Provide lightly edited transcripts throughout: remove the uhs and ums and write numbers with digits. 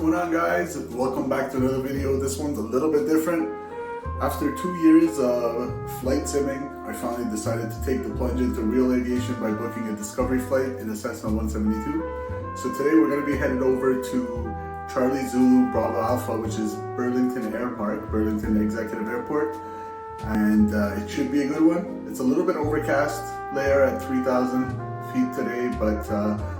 going on, guys? Welcome back to another video. This one's a little bit different. After 2 years of flight simming, I finally decided to take the plunge into real aviation by booking a discovery flight in a Cessna 172. So today we're going to be headed over to Charlie Zulu Bravo Alpha, which is Burlington Air Park, Burlington Executive Airport. And it should be a good one. It's a little bit overcast layer at 3,000 feet today, but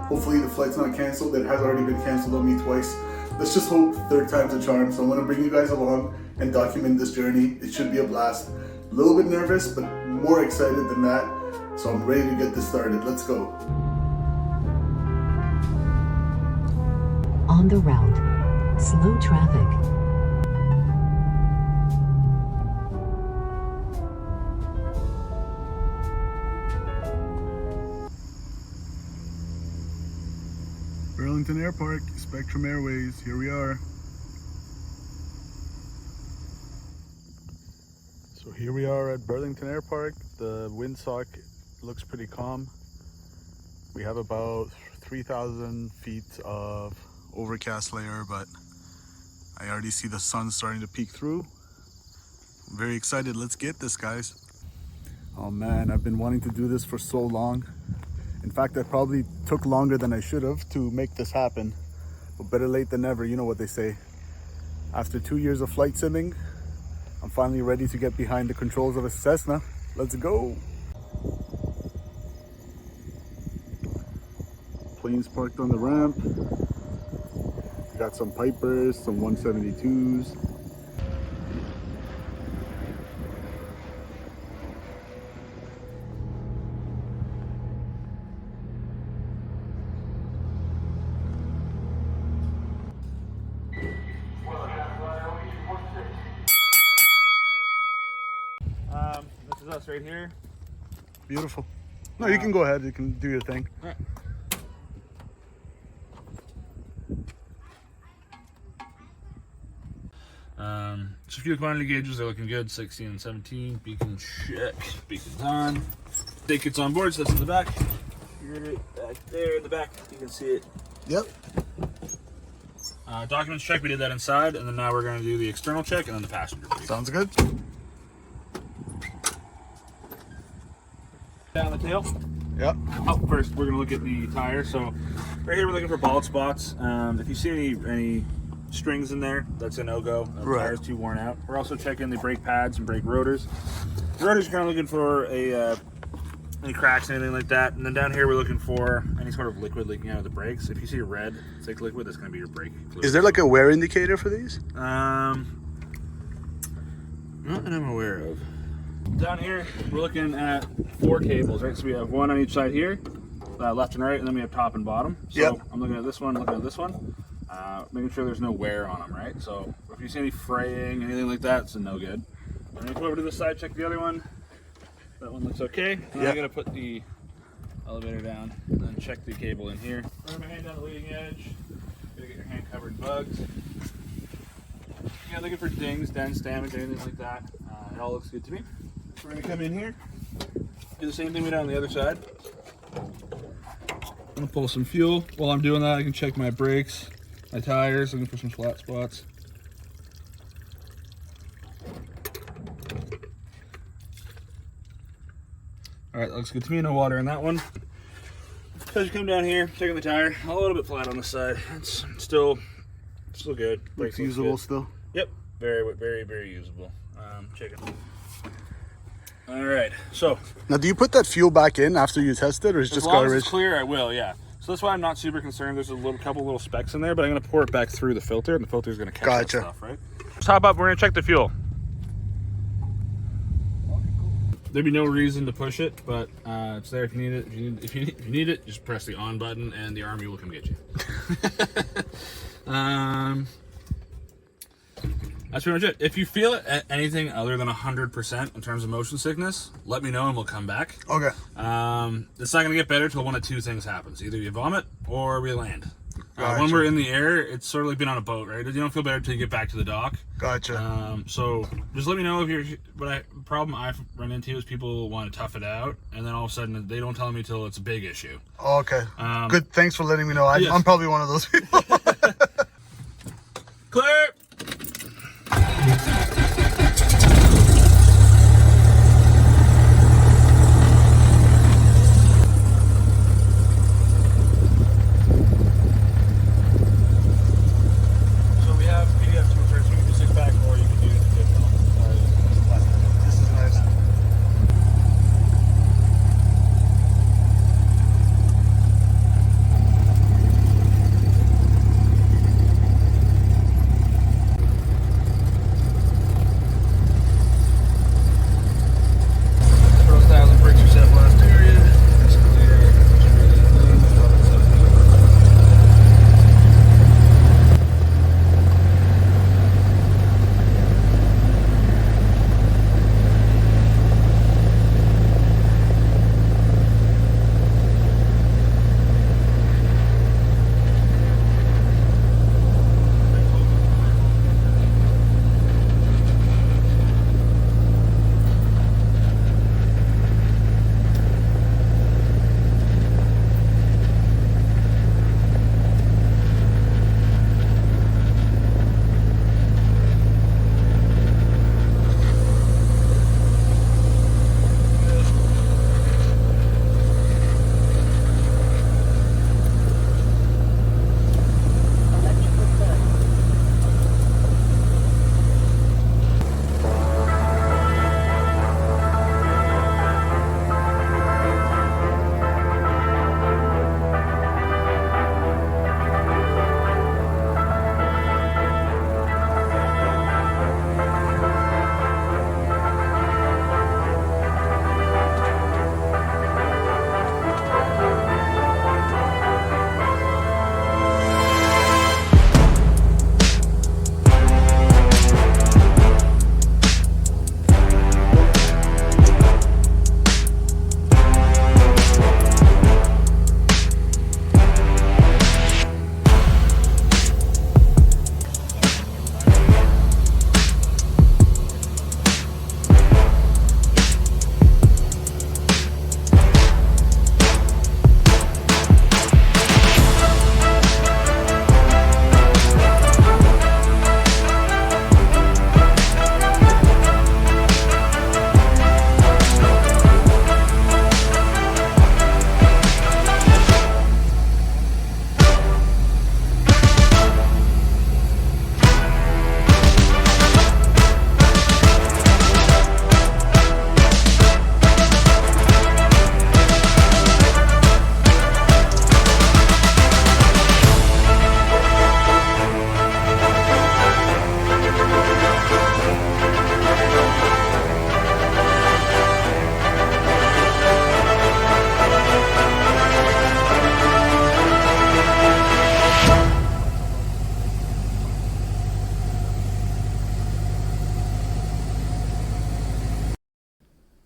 hopefully the flight's not canceled. It has already been canceled on me twice. Let's just hope third time's a charm. So I want to bring you guys along and document this journey. It should be a blast. A little bit nervous, but more excited than that. So I'm ready to get this started. Let's go. On the route, slow traffic. Burlington Air Park, Spectrum Airways, here we are. So here we are at Burlington Air Park. The windsock looks pretty calm. We have about 3,000 feet of overcast layer, but I already see the sun starting to peek through. I'm very excited. Let's get this, guys. Oh man, I've been wanting to do this for so long. In fact, I probably took longer than I should have to make this happen, but better late than never, you know what they say. After 2 years of flight simming, I'm finally ready to get behind the controls of a Cessna. Let's go. Planes parked on the ramp. We got some Pipers, some 172s. This is us right here. Beautiful. No, you can go ahead. You can do your thing. All right. Just a few quantity gauges. They're looking good. 16 and 17. Beacon check. Beacon's on. Day kit's on board. So that's in the back. Back there in the back. You can see it. Yep. Documents check. We did that inside, and then now we're going to do the external check and then the passenger brief. Sounds good. Down the tail. Yep. Oh, first we're gonna look at the tire. So right here we're looking for bald spots. If you see any strings in there, that's a no-go. The Right. tire's too worn out. We're also checking the brake pads and brake rotors. The rotors are kind of looking for any cracks, anything like that. And then down here we're looking for any sort of liquid leaking out of the brakes. If you see red, thick liquid, that's gonna be your brake fluid. Is there like a wear indicator for these? Not that I'm aware of. Down here, we're looking at 4 cables, right? So we have one on each side here, left and right, and then we have top and bottom. So Yep. I'm looking at this one, looking at this one, making sure there's no wear on them, right? So if you see any fraying, anything like that, it's a no good. I'm gonna go over to this side, check the other one. That one looks okay. And Yep. I'm gonna put the elevator down and then check the cable in here. Run my hand down the leading edge. Gotta get your hand covered in bugs. Yeah, looking for dings, dents, damage, anything like that. It all looks good to me. We're gonna come in here, do the same thing we did on the other side. I'm gonna pull some fuel. While I'm doing that, I can check my brakes, my tires, looking for some flat spots. All right, that looks good to me. No water in that one. As you come down here, checking the tire, a little bit flat on the side. It's still good. Looks Brakes usable good. still. Yep, very usable. Checking. All right, so Now, do you put that fuel back in after you test it, or is it as just long as garbage? it's clear, I will, yeah. So that's why I'm not super concerned. There's couple little specks in there, but I'm gonna pour it back through the filter, and the filter is gonna catch that Gotcha. stuff, right? Let's hop up. We're gonna check the fuel. There'd be no reason to push it, but it's there if you need it. If you need it, just press the on button, and the army will come get you. That's pretty much it. If you feel it at anything other than 100% in terms of motion sickness, let me know and we'll come back. Okay. It's not gonna get better till one of 2 things happens: either you vomit or we land. When Gotcha. we're in the air, it's sort of like being on a boat, right? You don't feel better until you get back to the dock. Gotcha. So just let me know if you're. Problem I've run into is people want to tough it out, and then all of a sudden they don't tell me till it's a big issue. Okay. Good. Thanks for letting me know. Yes. I'm probably one of those people. Clear! So we have PDF to refer to. You can do 6-pack or you can do this is nice.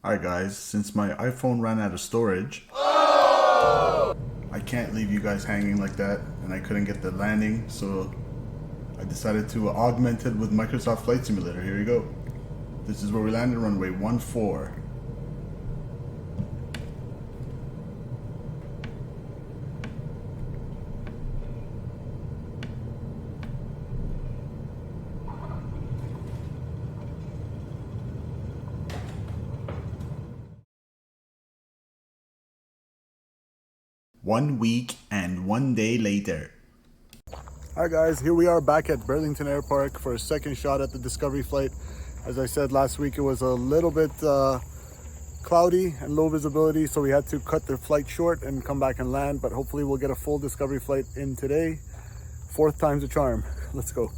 Alright guys, since my iPhone ran out of storage, I can't leave you guys hanging like that, and I couldn't get the landing, so I decided to augment it with Microsoft Flight Simulator. Here you go. This is where we landed, runway 14. One week and 1 day later. Alright guys, here we are back at Burlington Airpark for a second shot at the Discovery flight. As I said last week, it was a little bit cloudy and low visibility, so we had to cut the flight short and come back and land, but hopefully we'll get a full Discovery flight in today. Fourth time's a charm. Let's go.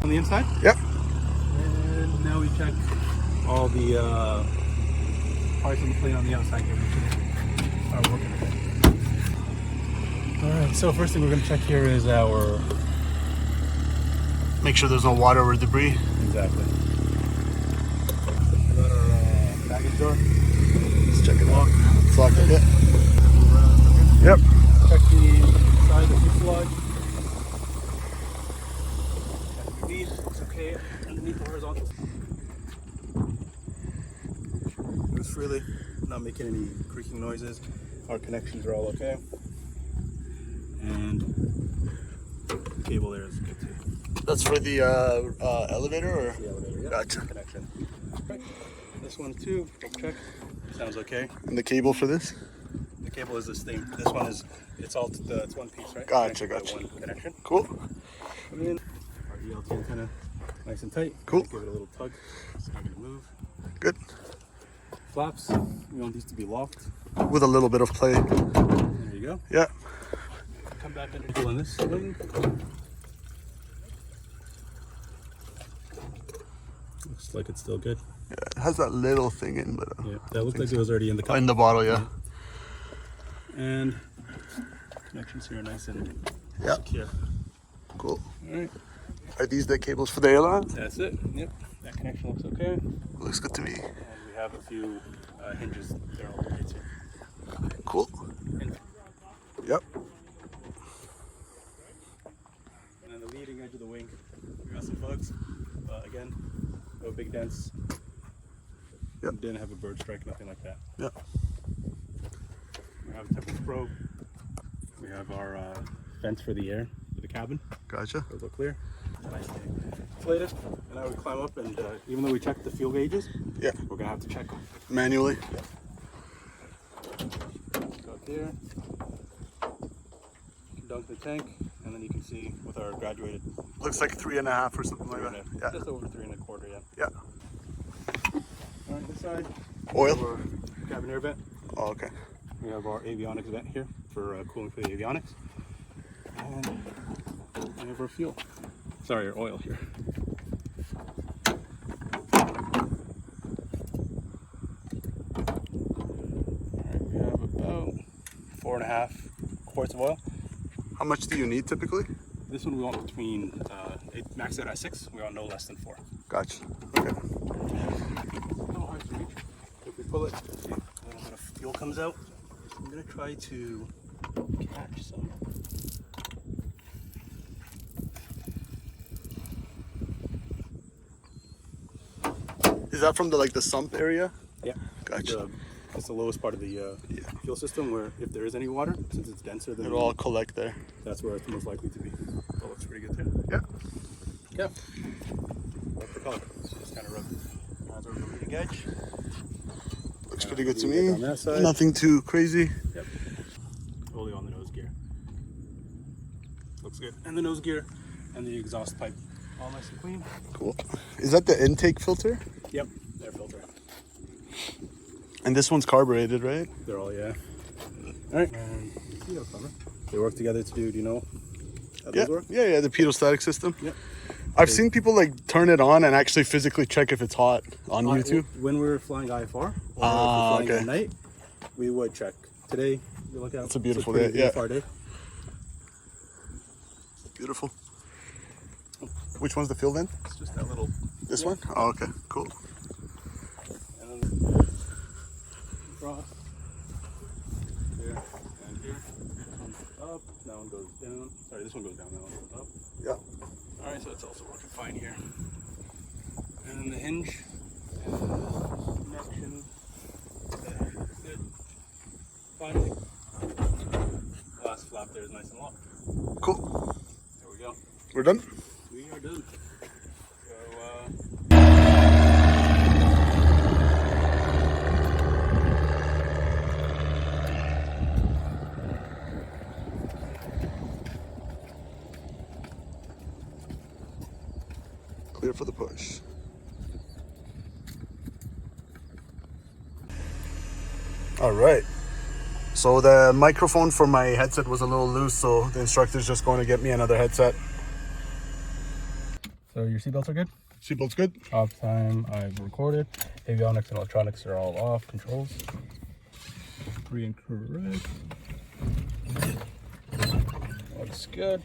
On the inside? Yep. And now we check all the parts of the plane on the outside here. Are working. Alright, so first thing we're going to check here is our... Make sure there's no water or debris. Exactly. We got our baggage door. Let's check it out. It's locked up. Yep. Check the side of the fuselage. okay underneath the horizontal. It's really not making any creaking noises. Our connections are all okay. And the cable there is good too. That's for the elevator, or? The elevator, yeah. Gotcha. Connection. Right. This one too, double check. Sounds okay. And the cable for this? The cable is the same. This one is, it's one piece, right? Gotcha, Connected gotcha. to one connection. Cool. Come in. Our ELT antenna, nice and tight. Cool. Give it a little tug. It's not gonna move. Good. Flaps, we want these to be locked. With a little bit of play. There you go. Yeah. Come back under on this wing. Looks like it's still good. Yeah, it has that little thing in, but Yeah, that looked like it was already in the cup. in the bottle, yeah. And connections here are nice and Yeah. secure. Cool. All right, Are these the cables for the airline? that's it. Yep, that connection looks okay. And Looks good to me. we have a few hinges there on the gates here. Cool. Yep. And then the leading edge of the wing, we got some bugs. Again, no big dents. Yep. Didn't have a bird strike, nothing like that. Yep. We have a temperature probe. We have our vents for the air for the cabin. Gotcha. Those look clear. Nice thing. Inflate it, and now we climb up, and even though we checked the fuel gauges, Yeah. we're gonna have to check Manually. go up here, dunk the tank, and then you can see with our graduated, Looks like 3.5 or something like that. Yeah. just over 3 1/4, yeah. Yeah. All right, this side, Oil? our cabin air vent. Oh, okay. We have our avionics vent here for cooling for the avionics, and we have our fuel. Sorry, our oil here. Alright, we have about 4.5 quarts of oil. How much do you need typically? This one we want between, max out at 6, we want no less than 4. Gotcha. Okay. No hard to reach. If we pull it, a little bit of fuel comes out. I'm going to try to catch some. Is that from the sump area? Yeah. Gotcha. It's the lowest part of the fuel system, where if there is any water, since it's denser than It'll all collect there. that's where it's most likely to be. That looks pretty good too. Yeah. Yeah. Like the color. So just kind of rub hands over the leading edge. Looks pretty good to leading edge me. on that side. Nothing too crazy. Yep. Only on the nose gear. Looks good. And the nose gear and the exhaust pipe all nice and clean. Cool. Is that the intake filter? Yep. Air filter. And this one's carbureted, right? They're all, yeah. All right. And seal cover. They work together to do you know how Yeah. those work? Yeah, the pedostatic system. Yep. I've seen people turn it on and actually physically check if it's hot on YouTube. When we're flying IFR or if we're Ah, flying okay. at night, we would check. Today, you look out. It's a beautiful pretty day, yeah. IFR day. Beautiful. Which one's the fuel vent? It's just that little. This one? Oh, okay. Cool. And then across there and here comes up. That one goes down. Sorry, this one goes down. That one goes up. Yeah. All right, so it's also working fine here. And then the hinge connection. Good. Finally, last flap there is nice and locked. Cool. There we go. We're done? We are done. Clear for the push. All right. So the microphone for my headset was a little loose, so the instructor's just going to get me another headset. So your seatbelts are good? Seatbelt's good? Off time, I've recorded. Avionics and electronics are all off. Controls. Free and correct. Looks good.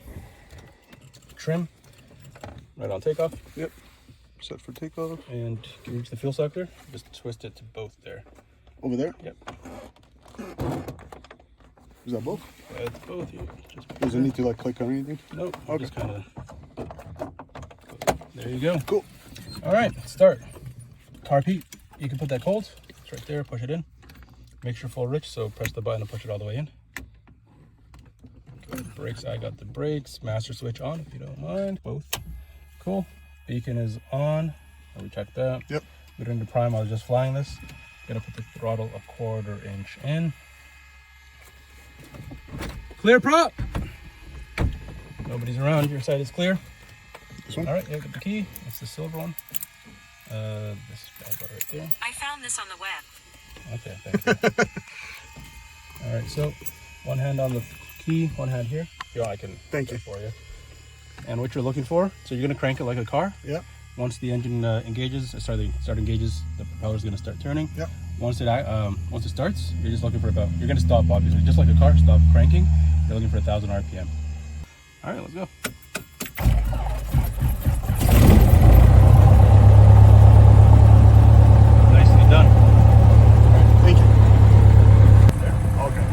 Trim. Right on takeoff. Yep. Set for takeoff. And can you reach the fuel sucker? Just twist it to both there. Over there? Yep. Is that both? It's both. You just Does it need to click or anything? nope. Okay. Just kind of. There you go. Cool. All right, start. Carb heat. You can put that cold. It's right there. Push it in. Make sure full rich. So press the button and push it all the way in. Good. Brakes. I got the brakes. Master switch on if you don't mind. Both. Cool. Beacon is on. We checked that. Yep. Put it into prime. I was just flying this. Gonna put the throttle a 1/4 inch in. Clear prop. Nobody's around. Your side is clear. This one? All right, yeah, get the key. It's the silver one. This guy right there. I found this on the web. Okay, thank you. All right, so one hand on the key, one hand here. Yeah, I can Thank do you. it for you. And what you're looking for, so you're gonna crank it like a car. Yeah. Once the engine engages, start engages, the propeller's gonna start turning. Yep. Once it starts, you're just looking for you're gonna stop obviously, just like a car, stop cranking. You're looking for 1,000 RPM. All right, let's go. Nicely done. Thank you. There. Okay.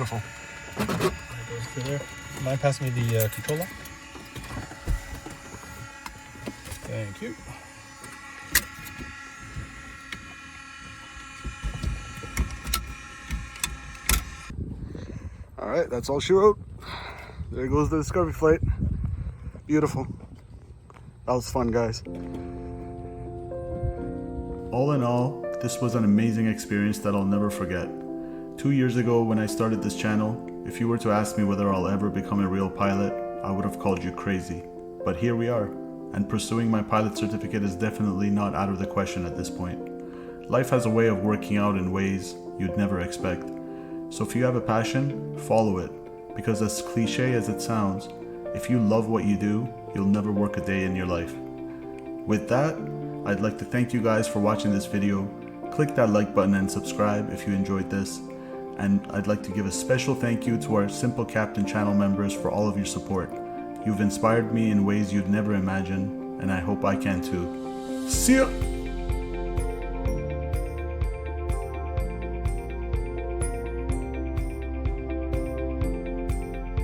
Beautiful. It goes through there. Mind passing me the controller? Thank you. All right, that's all she wrote. There goes the Discovery flight. Beautiful. That was fun, guys. All in all, this was an amazing experience that I'll never forget. 2 years ago when I started this channel, if you were to ask me whether I'll ever become a real pilot, I would have called you crazy. But here we are, and pursuing my pilot certificate is definitely not out of the question at this point. Life has a way of working out in ways you'd never expect. So if you have a passion, follow it, because as cliche as it sounds, if you love what you do, you'll never work a day in your life. With that, I'd like to thank you guys for watching this video. Click that like button and subscribe if you enjoyed this. And I'd like to give a special thank you to our Simple Captain channel members for all of your support. You've inspired me in ways you'd never imagine, and I hope I can too. See ya!